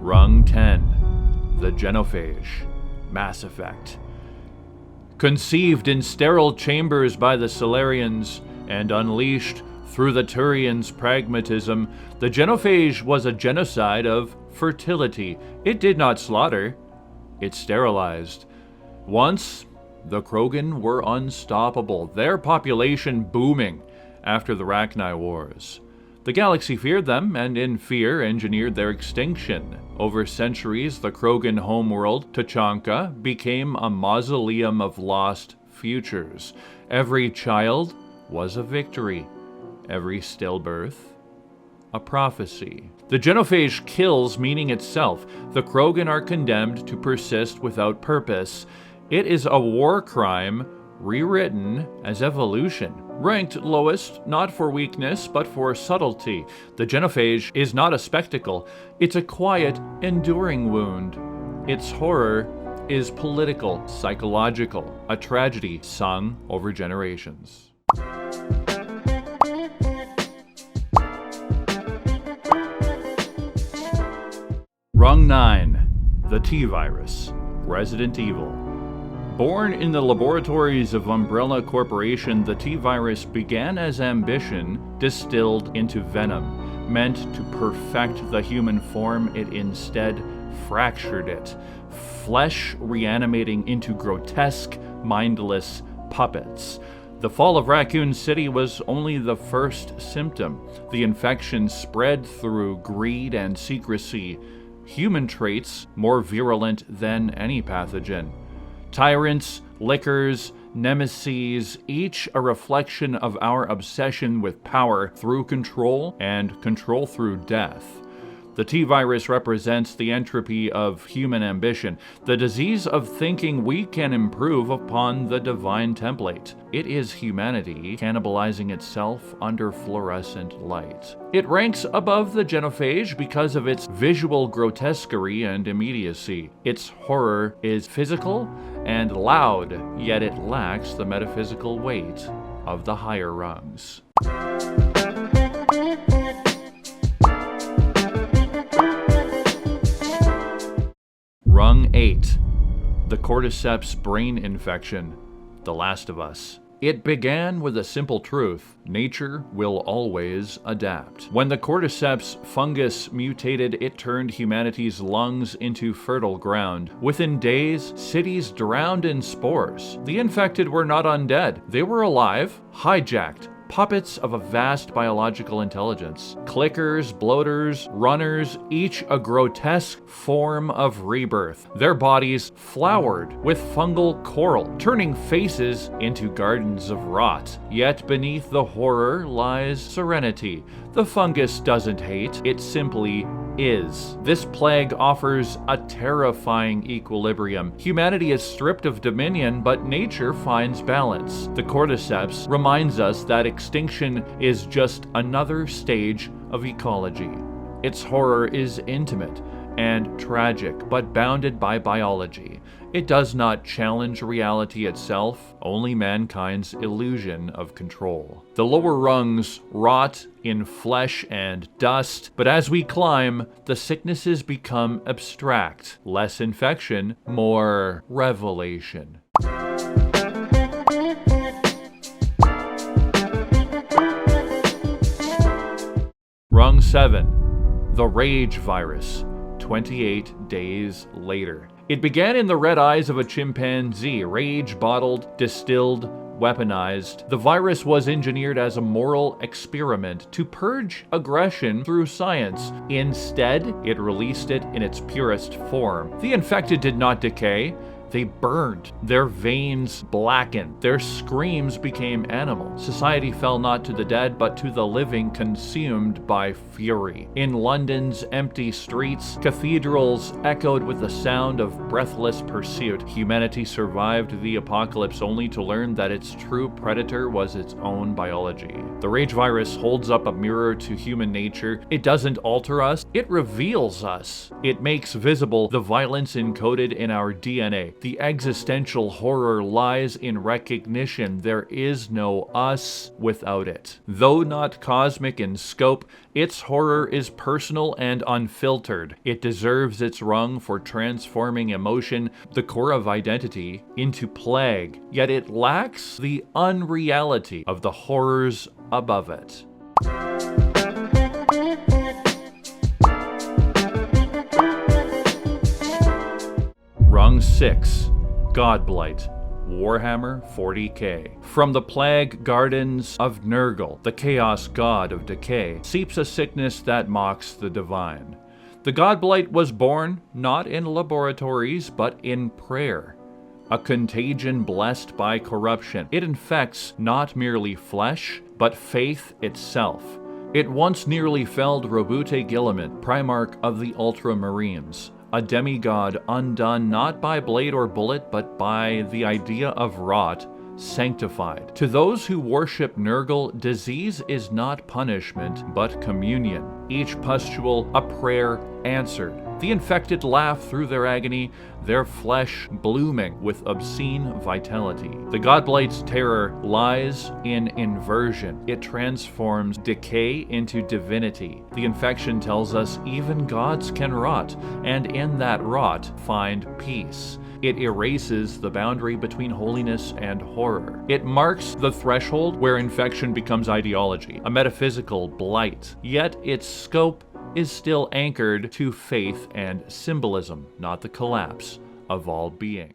Rung 10. The Genophage. Mass Effect. Conceived in sterile chambers by the Solarians and unleashed through the Turians' pragmatism, the Genophage was a genocide of fertility. It did not slaughter, it sterilized. Once, the Krogan were unstoppable, their population booming after the Rachni Wars. The galaxy feared them, and in fear engineered their extinction. Over centuries, the Krogan homeworld, Tuchanka, became a mausoleum of lost futures. Every child was a victory. Every stillbirth, a prophecy. The Genophage kills meaning itself. The Krogan are condemned to persist without purpose. It is a war crime rewritten as evolution. Ranked lowest, not for weakness, but for subtlety. The Genophage is not a spectacle. It's a quiet, enduring wound. Its horror is political, psychological, a tragedy sung over generations. Rung 9. The T-Virus. Resident Evil. Born in the laboratories of Umbrella Corporation, the T-Virus began as ambition distilled into venom. Meant to perfect the human form, it instead fractured it. Flesh reanimating into grotesque, mindless puppets. The fall of Raccoon City was only the first symptom. The infection spread through greed and secrecy. Human traits more virulent than any pathogen. Tyrants, lickers, nemeses, each a reflection of our obsession with power through control and control through death. The T-Virus represents the entropy of human ambition, the disease of thinking we can improve upon the divine template. It is humanity cannibalizing itself under fluorescent light. It ranks above the Genophage because of its visual grotesquerie and immediacy. Its horror is physical and loud, yet it lacks the metaphysical weight of the higher rungs. Rung 8. The Cordyceps brain infection. The Last of Us. It began with a simple truth: nature will always adapt. When the Cordyceps fungus mutated, it turned humanity's lungs into fertile ground. Within days, cities drowned in spores. The infected were not undead. They were alive, hijacked, puppets of a vast biological intelligence. Clickers, bloaters, runners, each a grotesque form of rebirth. Their bodies flowered with fungal coral, turning faces into gardens of rot. Yet beneath the horror lies serenity. The fungus doesn't hate, it simply is. This plague offers a terrifying equilibrium. Humanity is stripped of dominion, but nature finds balance. The Cordyceps reminds us that extinction is just another stage of ecology. Its horror is intimate and tragic, but bounded by biology. It does not challenge reality itself, only mankind's illusion of control. The lower rungs rot in flesh and dust, but as we climb, the sicknesses become abstract. Less infection, more revelation. Rung 7. The Rage Virus. 28 days later. It began in the red eyes of a chimpanzee, rage bottled, distilled, weaponized. The virus was engineered as a moral experiment to purge aggression through science. Instead, it released it in its purest form. The infected did not decay. They burned. Their veins blackened. Their screams became animal. Society fell not to the dead, but to the living, consumed by fury. In London's empty streets, cathedrals echoed with the sound of breathless pursuit. Humanity survived the apocalypse only to learn that its true predator was its own biology. The rage virus holds up a mirror to human nature. It doesn't alter us, it reveals us. It makes visible the violence encoded in our DNA. The existential horror lies in recognition there is no us without it. Though not cosmic in scope, its horror is personal and unfiltered. It deserves its rung for transforming emotion, the core of identity, into plague, yet it lacks the unreality of the horrors above it. Rung 6. Godblight. Warhammer 40k. From the plague gardens of Nurgle, the chaos god of decay, seeps a sickness that mocks the divine. The Godblight was born not in laboratories, but in prayer. A contagion blessed by corruption. It infects not merely flesh, but faith itself. It once nearly felled Robute Guilliman, Primarch of the Ultramarines, a demigod undone not by blade or bullet, but by the idea of rot, sanctified. To those who worship Nurgle, disease is not punishment, but communion. Each pustule a prayer answered. The infected laugh through their agony, their flesh blooming with obscene vitality. The Godblight's terror lies in inversion. It transforms decay into divinity. The infection tells us even gods can rot, and in that rot find peace. It erases the boundary between holiness and horror. It marks the threshold where infection becomes ideology, a metaphysical blight. Yet its scope is still anchored to faith and symbolism, not the collapse of all being.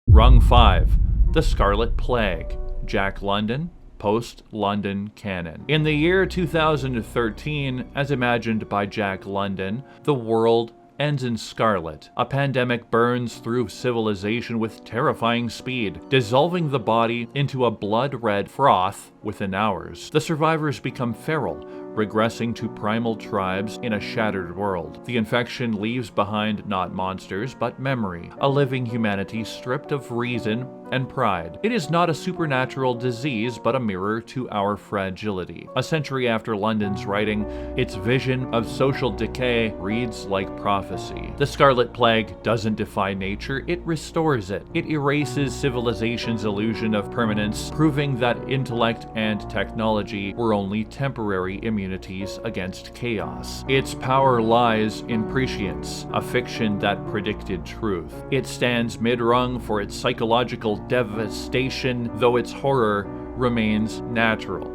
Rung 5. The Scarlet Plague. Jack London. Post-London canon. In the year 2013, as imagined by Jack London, the world ends in scarlet. A pandemic burns through civilization with terrifying speed, dissolving the body into a blood-red froth within hours. The survivors become feral, regressing to primal tribes in a shattered world. The infection leaves behind not monsters, but memory, a living humanity stripped of reason and pride. It is not a supernatural disease, but a mirror to our fragility. A century after London's writing, its vision of social decay reads like prophecy. The Scarlet Plague doesn't defy nature, it restores it. It erases civilization's illusion of permanence, proving that intellect and technology were only temporary immunities against chaos. Its power lies in prescience, a fiction that predicted truth. It stands mid-rung for its psychological devastation, though its horror remains natural,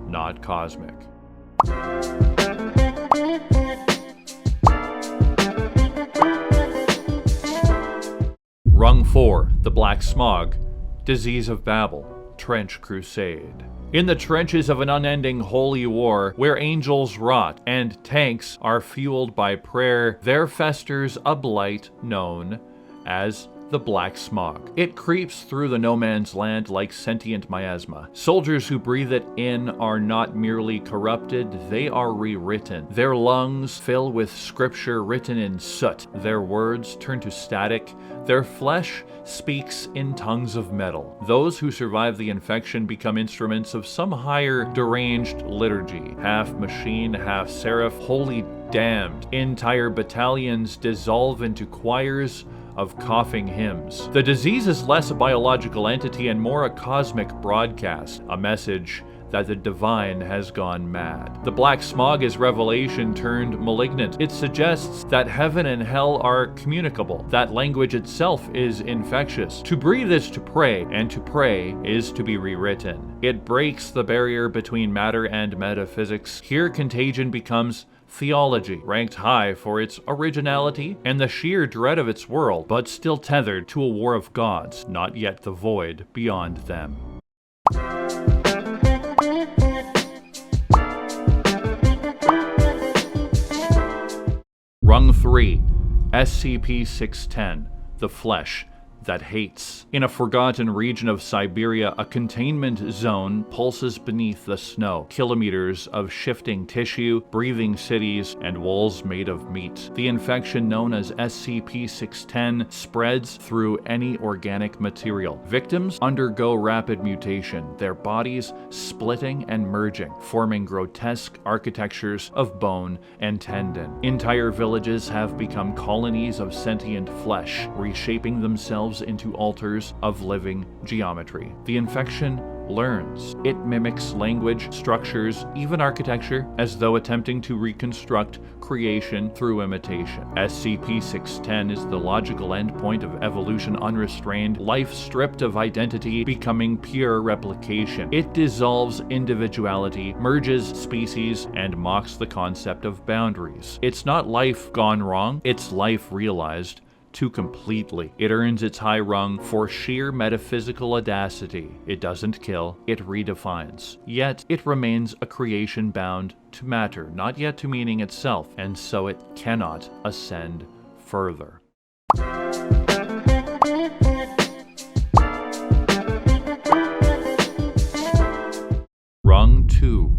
not cosmic. Rung 4. The Black Smog. Disease of Babel. Trench Crusade. In the trenches of an unending holy war, where angels rot and tanks are fueled by prayer, there festers a blight known as the Black Smog. It creeps through the no man's land like sentient miasma. Soldiers who breathe it in are not merely corrupted, they are rewritten. Their lungs fill with scripture written in soot. Their words turn to static. Their flesh speaks in tongues of metal. Those who survive the infection become instruments of some higher deranged liturgy. Half machine, half seraph, wholly damned. Entire battalions dissolve into choirs of coughing hymns. The disease is less a biological entity and more a cosmic broadcast, a message that the divine has gone mad. The Black Smog is revelation turned malignant. It suggests that heaven and hell are communicable, that language itself is infectious. To breathe is to pray, and to pray is to be rewritten. It breaks the barrier between matter and metaphysics. Here contagion becomes theology, ranked high for its originality and the sheer dread of its world, but still tethered to a war of gods, not yet the void beyond them. Rung 3. SCP-610. The Flesh. that hates. In a forgotten region of Siberia, a containment zone pulses beneath the snow. Kilometers of shifting tissue, breathing cities, and walls made of meat. The infection known as SCP-610 spreads through any organic material. Victims undergo rapid mutation, their bodies splitting and merging, forming grotesque architectures of bone and tendon. Entire villages have become colonies of sentient flesh, reshaping themselves into altars of living geometry. The infection learns. It mimics language, structures, even architecture, as though attempting to reconstruct creation through imitation. SCP-610 is the logical endpoint of evolution unrestrained, life stripped of identity, becoming pure replication. It dissolves individuality, merges species, and mocks the concept of boundaries. It's not life gone wrong, it's life realized too completely. It earns its high rung for sheer metaphysical audacity. It doesn't kill, it redefines. Yet, it remains a creation bound to matter, not yet to meaning itself, and so it cannot ascend further. Rung 2.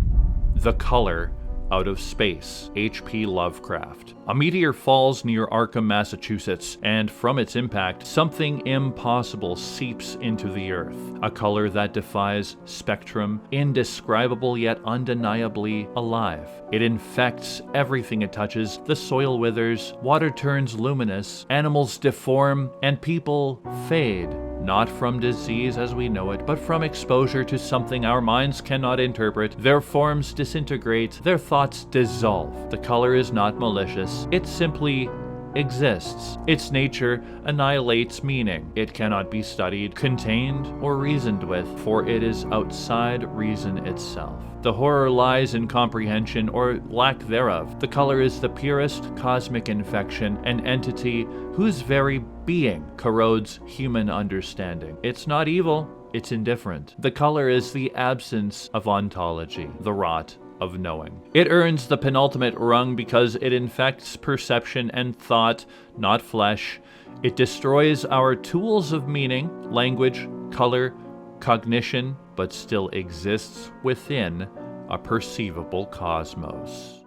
The Color Out of Space, H.P. Lovecraft. A meteor falls near Arkham, Massachusetts, and from its impact, something impossible seeps into the earth. A color that defies spectrum, indescribable yet undeniably alive. It infects everything it touches, the soil withers, water turns luminous, animals deform, and people fade. Not from disease as we know it, but from exposure to something our minds cannot interpret. Their forms disintegrate, their thoughts dissolve. The color is not malicious, it simply exists. Its nature annihilates meaning. It cannot be studied, contained, or reasoned with, for it is outside reason itself. The horror lies in comprehension or lack thereof. The color is the purest cosmic infection, an entity whose very being corrodes human understanding. It's not evil, it's indifferent. The color is the absence of ontology, the rot of knowing. It earns the penultimate rung because it infects perception and thought, not flesh. It destroys our tools of meaning, language, color, cognition, but still exists within a perceivable cosmos.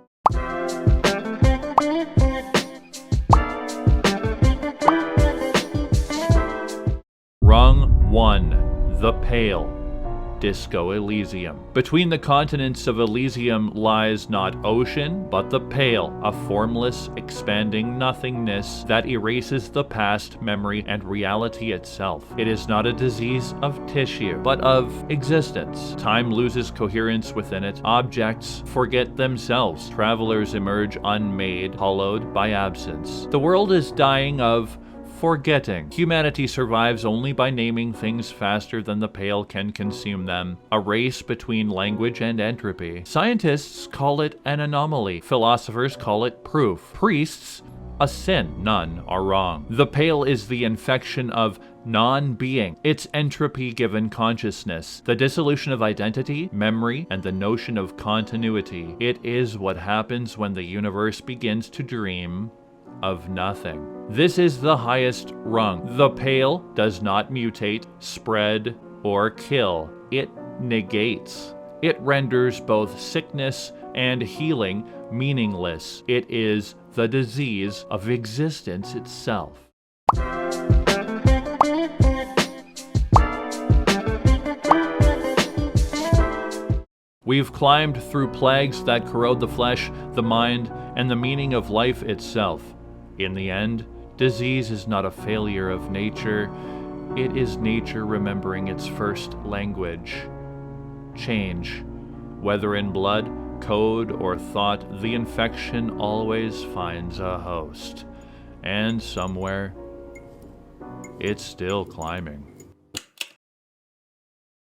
Rung 1. The Pale. Disco Elysium. Between the continents of Elysium lies not ocean, but the Pale, a formless, expanding nothingness that erases the past, memory, and reality itself. It is not a disease of tissue, but of existence. Time loses coherence within it. Objects forget themselves. Travelers emerge unmade, hollowed by absence. The world is dying of forgetting. Humanity survives only by naming things faster than the Pale can consume them. A race between language and entropy. Scientists call it an anomaly. Philosophers call it proof. Priests, a sin. None are wrong. The Pale is the infection of non-being, its entropy-given consciousness, the dissolution of identity, memory, and the notion of continuity. It is what happens when the universe begins to dream of nothing. This is the highest rung. The Pale does not mutate, spread, or kill. It negates. It renders both sickness and healing meaningless. It is the disease of existence itself. We've climbed through plagues that corrode the flesh, the mind, and the meaning of life itself. In the end, disease is not a failure of nature. It is nature remembering its first language. Change. Whether in blood, code, or thought, the infection always finds a host. And somewhere, it's still climbing.